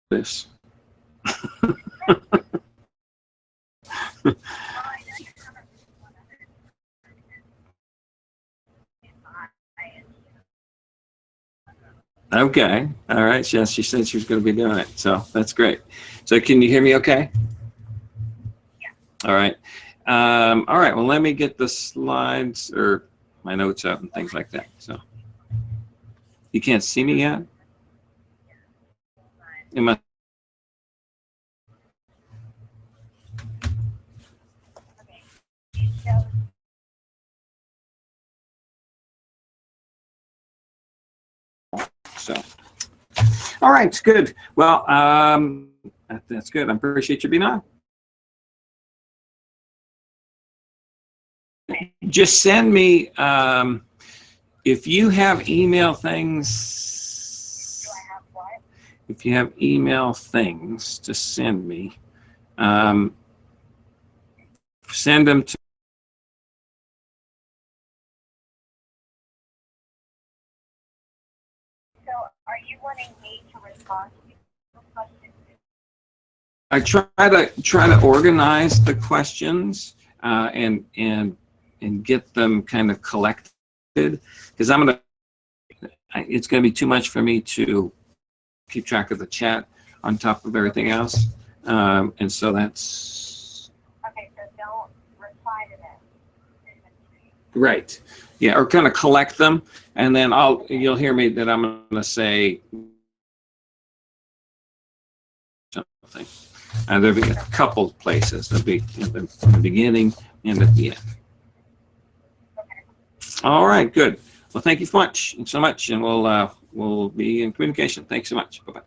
this. Okay. All right. Yes, she said she was going to be doing it. So that's great. So can you hear me okay? Yeah. All right. All right. Well, let me get the slides or my notes out and things like that. So you can't see me yet? Am I? So, all right, good. Well, that's good. I appreciate you being on. Just send me, if you have email things. Do I have what? If you have email things to send me, send them to. So are you wanting me to respond to your questions? I try to organize the questions and get them kind of collected, because it's gonna be too much for me to keep track of the chat on top of everything else, and so that's Okay. So don't reply to them. right. Yeah, or kind of collect them, and then you'll hear me that I'm gonna say something. There'll be a couple places. There'll be in the beginning and at the end. Okay. All right, good. Well, thank you so much, and we'll be in communication. Thanks so much. Bye-bye.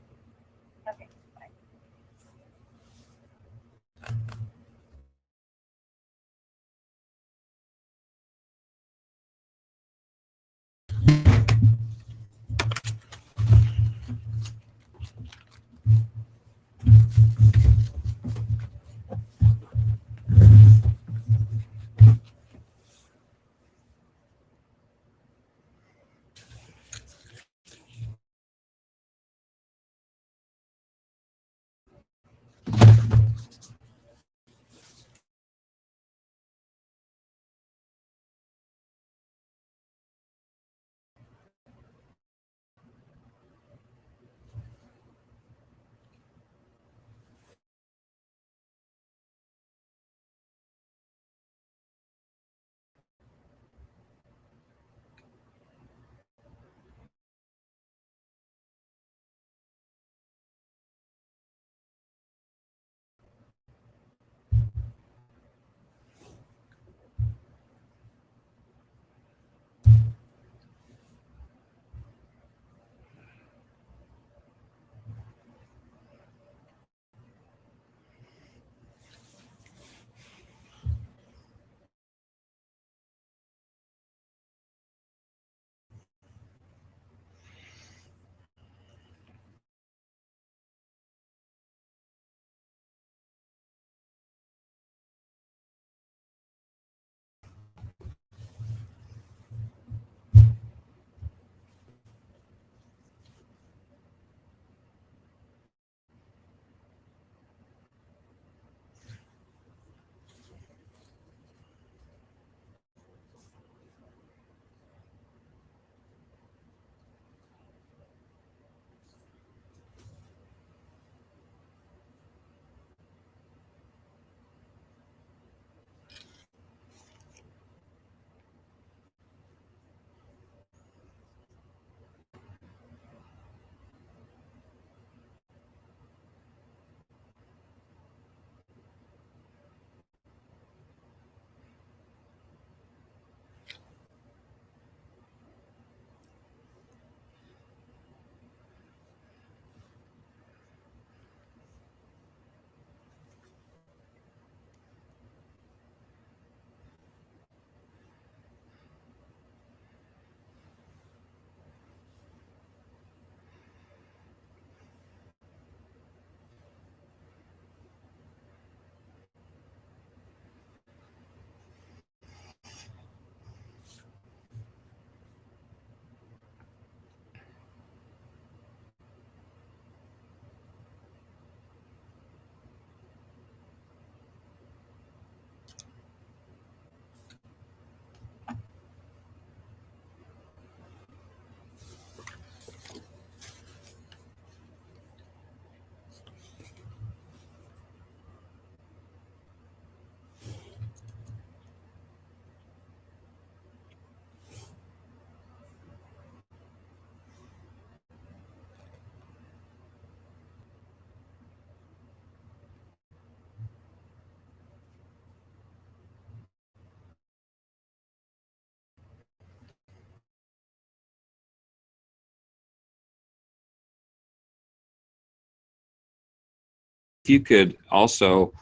you could also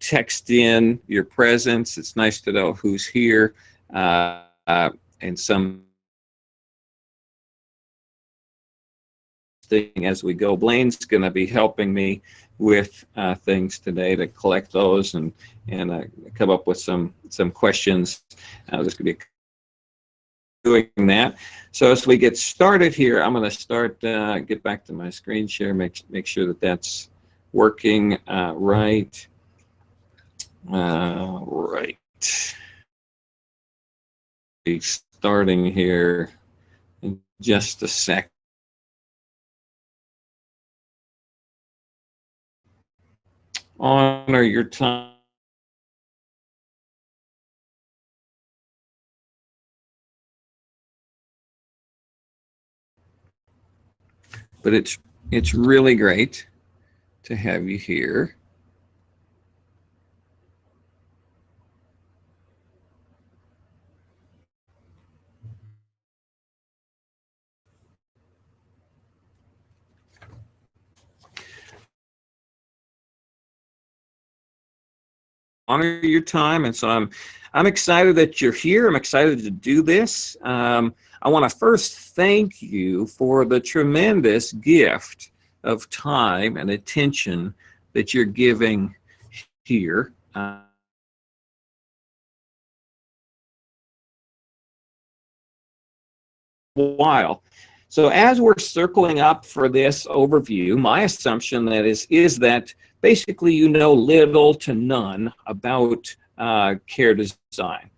text in your presence. It's nice to know who's here, and some thing as we go. Blaine's going to be helping me with things today to collect those and come up with some questions. There's going to be doing that. So as we get started here, I'm going to start, get back to my screen share, make sure that that's working right. Right. Starting here in just a sec. Honor your time. But it's really great to have you here. Honor your time, and so I'm excited that you're here. I'm excited to do this. I want to first thank you for the tremendous gift of time and attention that you're giving here. While. So as we're circling up for this overview, my assumption that is that basically you know little to none about care design.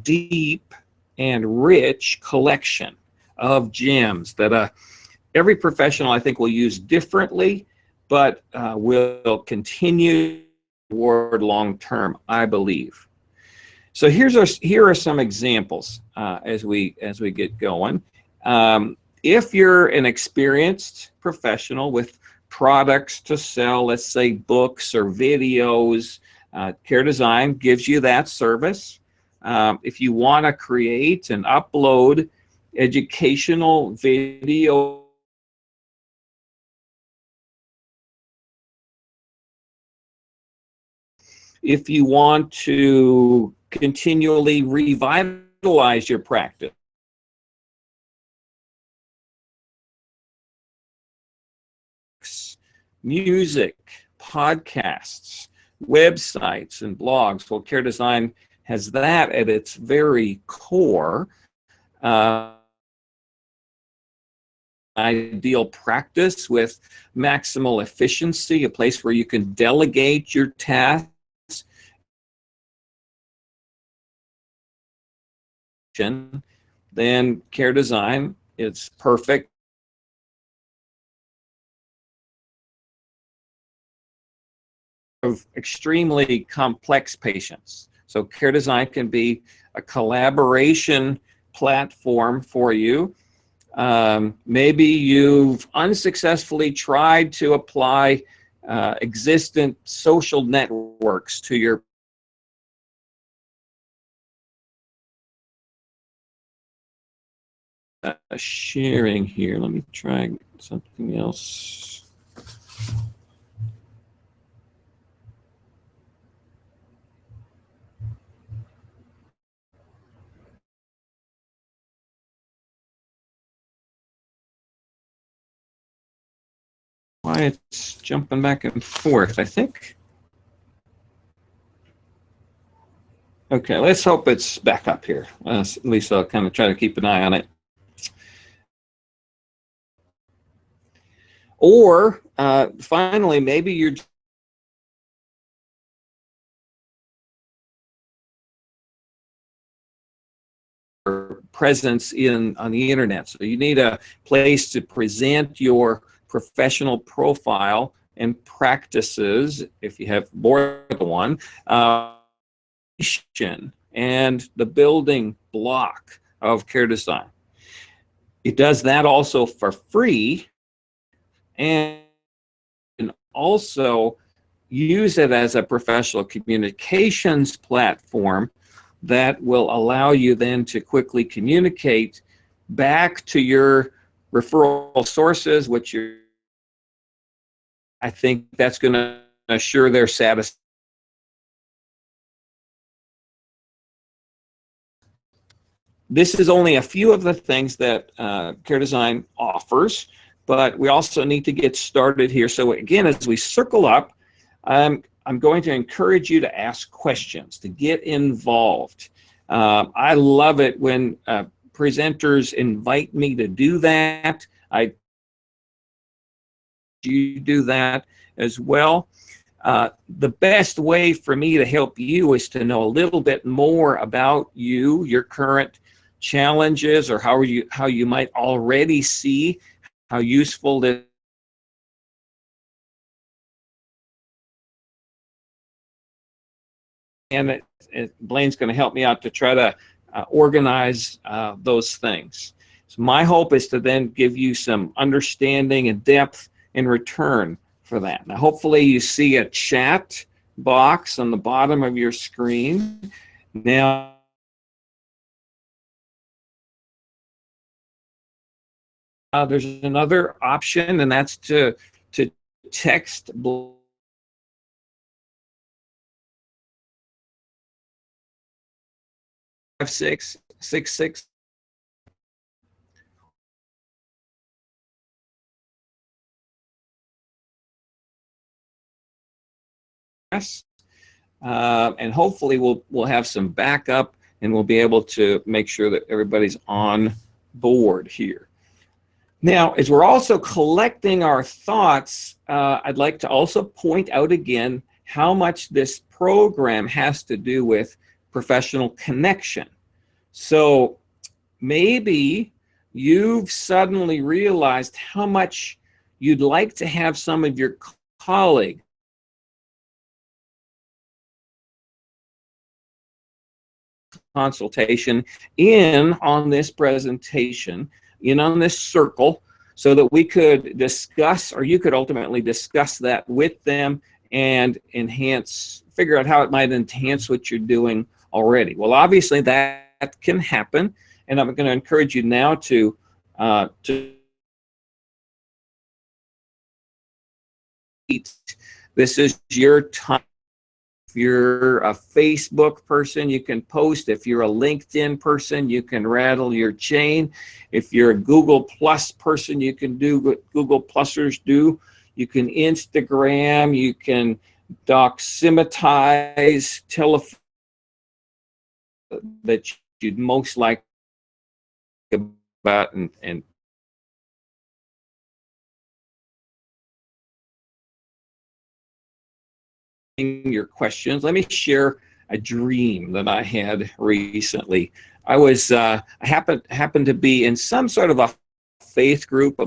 Deep and rich collection of gems that every professional I think will use differently, but will continue toward long term, I believe. So here are some examples as we get going. If you're an experienced professional with products to sell, let's say books or videos, Care Design gives you that service. If you want to create and upload educational video, if you want to continually revitalize your practice, music, podcasts, websites, and blogs. Well, Care Design has that at its very core. Ideal practice with maximal efficiency, a place where you can delegate your tasks. Then Care Design is perfect. Of extremely complex patients. So Care Design can be a collaboration platform for you. Maybe you've unsuccessfully tried to apply existent social networks to your sharing here. Let me try something else. Why it's jumping back and forth, I think. Okay, let's hope it's back up here. At least I'll kind of try to keep an eye on it. Or finally, maybe you're presence on the internet. So you need a place to present your professional profile and practices, if you have more than one, and the building block of Care Design. It does that also for free, and also use it as a professional communications platform that will allow you then to quickly communicate back to your referral sources, which you're I think that's going to assure their satisfaction. This is only a few of the things that Care Design offers, but we also need to get started here. So again, as we circle up, I'm going to encourage you to ask questions, to get involved. I love it when presenters invite me to do that. You do that as well. The best way for me to help you is to know a little bit more about you, your current challenges, or how you might already see how useful this. And Blaine's going to help me out to try to organize those things. So my hope is to then give you some understanding and depth in return for that. Now, hopefully you see a chat box on the bottom of your screen. Now, there's another option, and that's to text Blaine 5666. And hopefully we'll have some backup, and we'll be able to make sure that everybody's on board here. Now, as we're also collecting our thoughts, I'd like to also point out again how much this program has to do with professional connection. So maybe you've suddenly realized how much you'd like to have some of your colleagues consultation in on this presentation, in on this circle, so that we could discuss, or you could ultimately discuss that with them and figure out how it might enhance what you're doing already. Well, obviously that can happen, and I'm going to encourage you now to this is your time. If you're a Facebook person, you can post. If you're a LinkedIn person, you can rattle your chain. If you're a Google Plus person, you can do what Google Plusers do. You can Instagram, you can doximatize, telephone that you'd most like about, and your questions. Let me share a dream that I had recently. I happened to be in some sort of a faith group,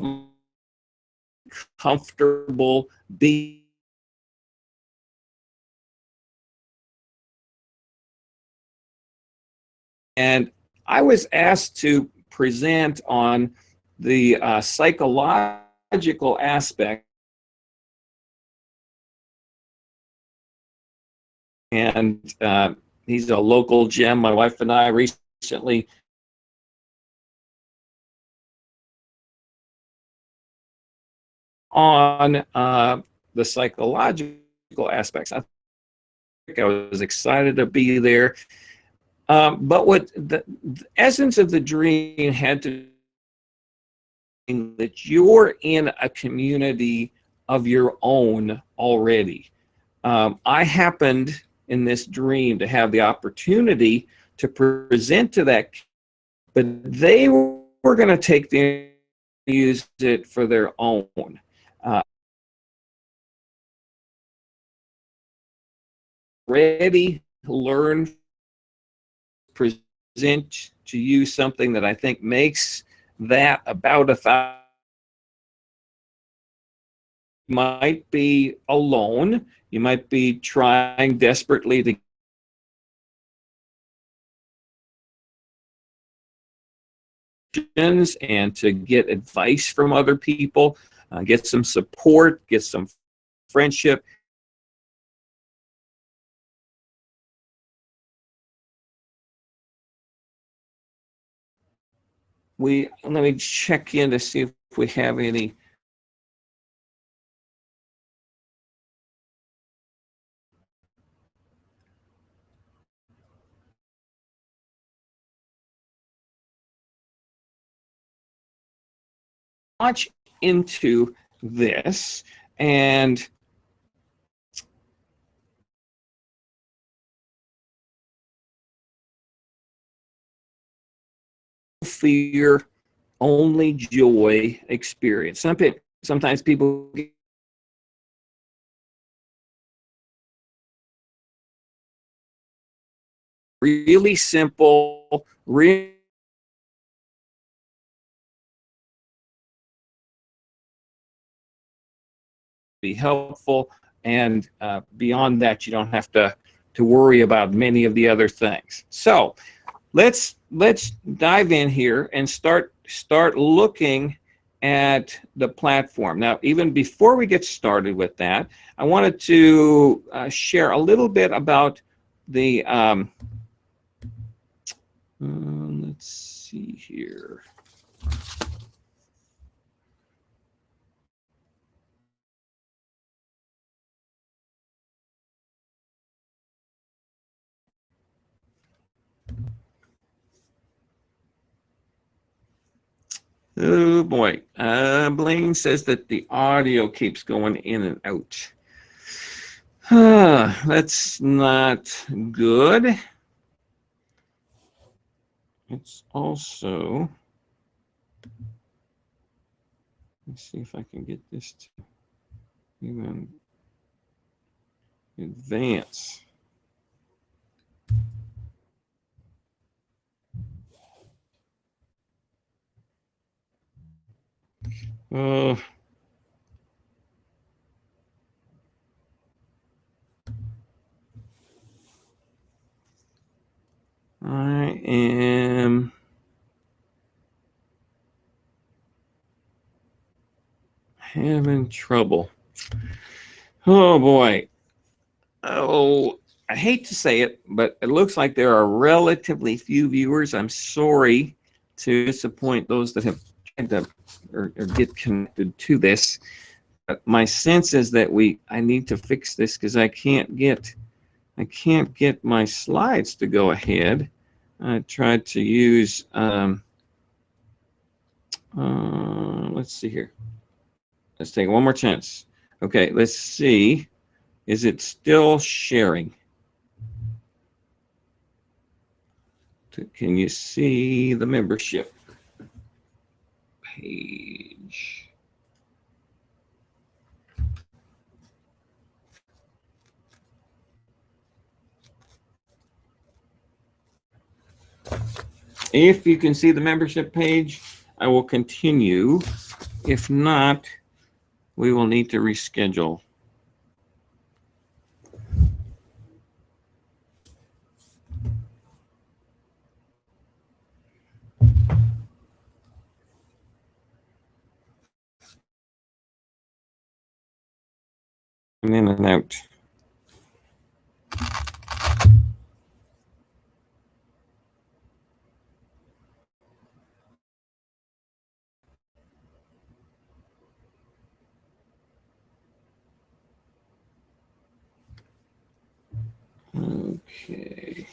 comfortable being, and I was asked to present on the psychological aspect. And he's a local gem. My wife and I recently on the psychological aspects. I think I was excited to be there. But what the essence of the dream had to do that you're in a community of your own already. I happened in this dream to have the opportunity to present to that, but they were going to take the use it for their own. Ready to learn, present to you something that I think makes that about 1,000. You might be alone. You might be trying desperately to and to get advice from other people, get some support, get some friendship. Let me check in to see if we have any launch into this and fear, only joy experience. Sometimes people get really simple, really helpful, and beyond that, you don't have to worry about many of the other things. So let's dive in here and start looking at the platform. Now, even before we get started with that, I wanted to share a little bit about the let's see here. Oh boy, Blaine says that the audio keeps going in and out. That's not good. It's also, let's see if I can get this to even advance. I am having trouble. Oh boy. Oh, I hate to say it, but it looks like there are relatively few viewers. I'm sorry to disappoint those that have tried to or get connected to this. But my sense is that I need to fix this because I can't get my slides to go ahead. I tried to use let's see here. Let's take one more chance. Okay, let's see. Is it still sharing? Can you see the membership page? If you can see the membership page, I will continue. If not, we will need to reschedule. In and out. Okay.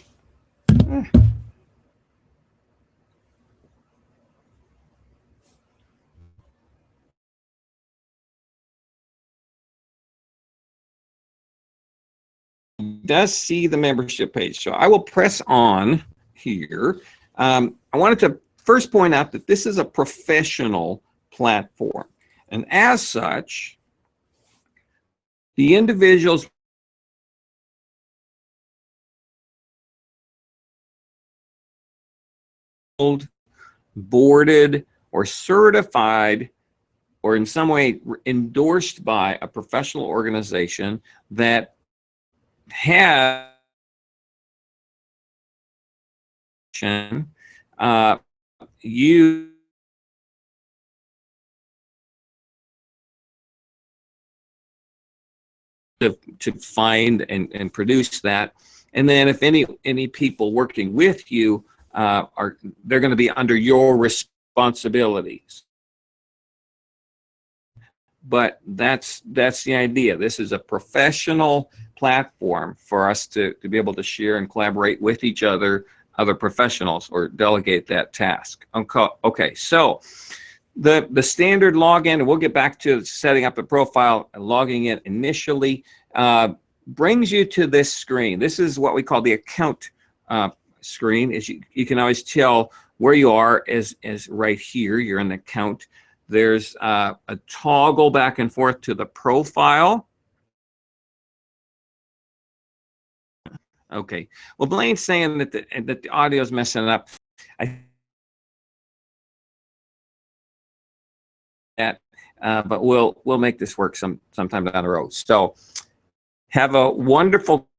Does see the membership page. So I will press on here. I wanted to first point out that this is a professional platform. And as such, the individuals boarded or certified or in some way endorsed by a professional organization that has you to find and produce that. And then if any people working with you they're going to be under your responsibilities. But that's the idea. This is a professional platform for us to be able to share and collaborate with each other, other professionals, or delegate that task. Okay, so the standard login, and we'll get back to setting up a profile and logging in initially, brings you to this screen. This is what we call the account screen. Is you can always tell where you are as right here. You're in the account. There's a toggle back and forth to the profile. Okay. Well, Blaine's saying that the audio is messing it up. But we'll make this work sometime down the road. So have a wonderful